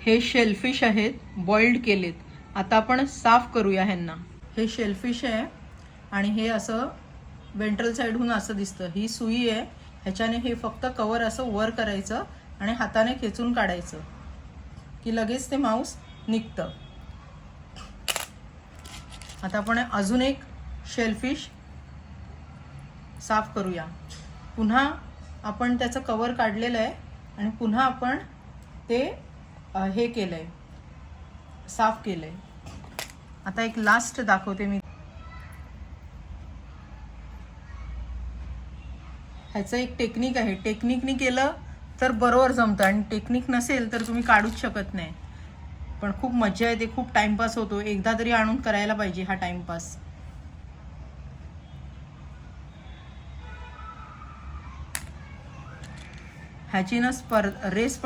हे शेलफिश आहेत, बॉइल्ड केलेत. आता आपण साफ करूया ह्यांना. हे शेलफिश आहे आणि हे असं वेंट्रल साईडहून असं दिसतं. ही सुई आहे, ह्याच्याने हे फक्त कवर असं वर करायचं आणि हाताने खेचून काढायचं की लगेच ते मांस निघतं. आता आपण अजून एक शेलफिश साफ करूया. पुन्हा आपण त्याचं कवर काढलेलं आहे आणि पुन्हा आपण ते हे केलंय, साफ केलंय. आता एक लास्ट दाखवते मी. ह्याचं एक टेक्निक आहे. टेक्निकनी केलं तर बरोबर जमतं आणि टेक्निक नसेल तर तुम्ही काढूच शकत नाही. पण खूप मजा येते, खूप टाइमपास होतो. एकदा तरी आणून करायला पाहिजे हा टाइमपास. ह्याची ना रेस